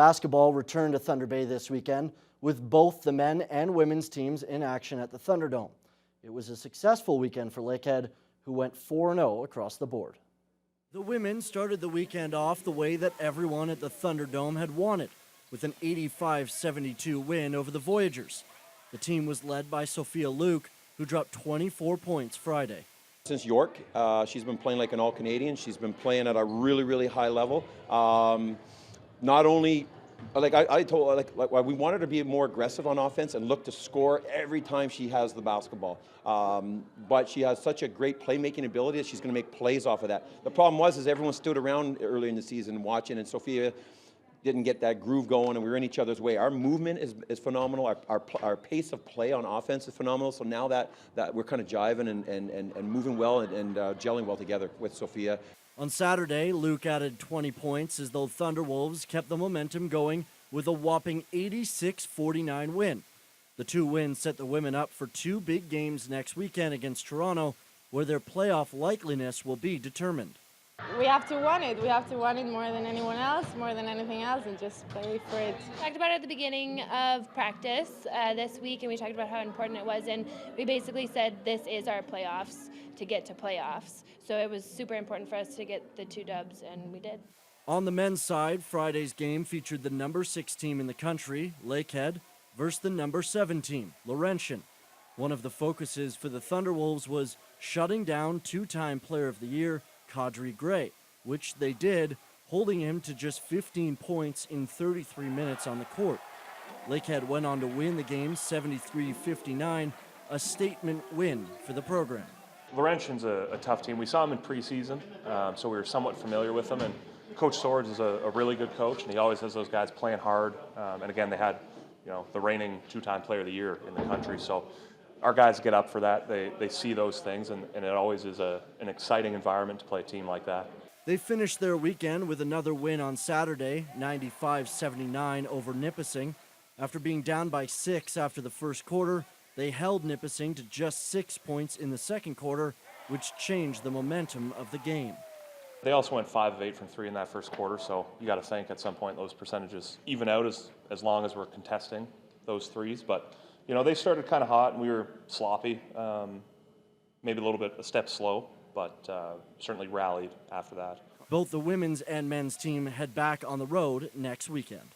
Basketball returned to Thunder Bay this weekend with both the men and women's teams in action at the Thunderdome. It was a successful weekend for Lakehead, who went 4-0 across the board. The women started the weekend off the way that everyone at the Thunderdome had wanted, with an 85-72 win over the Voyagers. The team was led by Sophia Luke, who dropped 24 points Friday. Since York, she's been playing like an All-Canadian. She's been playing at a really, really high level. Not only, like I told her, like we want her to be more aggressive on offense and look to score every time she has the basketball. But she has such a great playmaking ability that she's going to make plays off of that. The problem was everyone stood around early in the season watching, and Sophia didn't get that groove going, and we were in each other's way. Our movement is phenomenal. Our pace of play on offense is phenomenal. So now that we're kind of jiving and moving well and gelling well together with Sophia. On Saturday, Luke added 20 points as the Thunderwolves kept the momentum going with a whopping 86-49 win. The two wins set the women up for two big games next weekend against Toronto, where their playoff likeliness will be determined. We have to want it. We have to want it more than anyone else, more than anything else, and just play for it. We talked about it at the beginning of practice this week, and we talked about how important it was, and we basically said this is our playoffs to get to playoffs. So it was super important for us to get the two dubs, and we did. On the men's side, Friday's game featured the number 6 team in the country, Lakehead, versus the number 7 team, Laurentian. One of the focuses for the Thunderwolves was shutting down two-time Player of the Year, Kadri Gray, which they did, holding him to just 15 points in 33 minutes on the court. Lakehead went on to win the game 73-59, a statement win for the program. Laurentian's a tough team. We saw them in preseason, so we were somewhat familiar with them. And Coach Swords is a really good coach, and he always has those guys playing hard. And again, they had, the reigning two-time Player of the Year in the country. So our guys get up for that. They see those things, and it always is an exciting environment to play a team like that. They finished their weekend with another win on Saturday, 95-79 over Nipissing. After being down by 6 after the first quarter, they held Nipissing to just 6 points in the second quarter, which changed the momentum of the game. They also went 5 of 8 from 3 in that first quarter, so you got to think at some point those percentages even out as long as we're contesting those threes. But they started kind of hot, and we were sloppy, maybe a step slow, but certainly rallied after that. Both the women's and men's team head back on the road next weekend.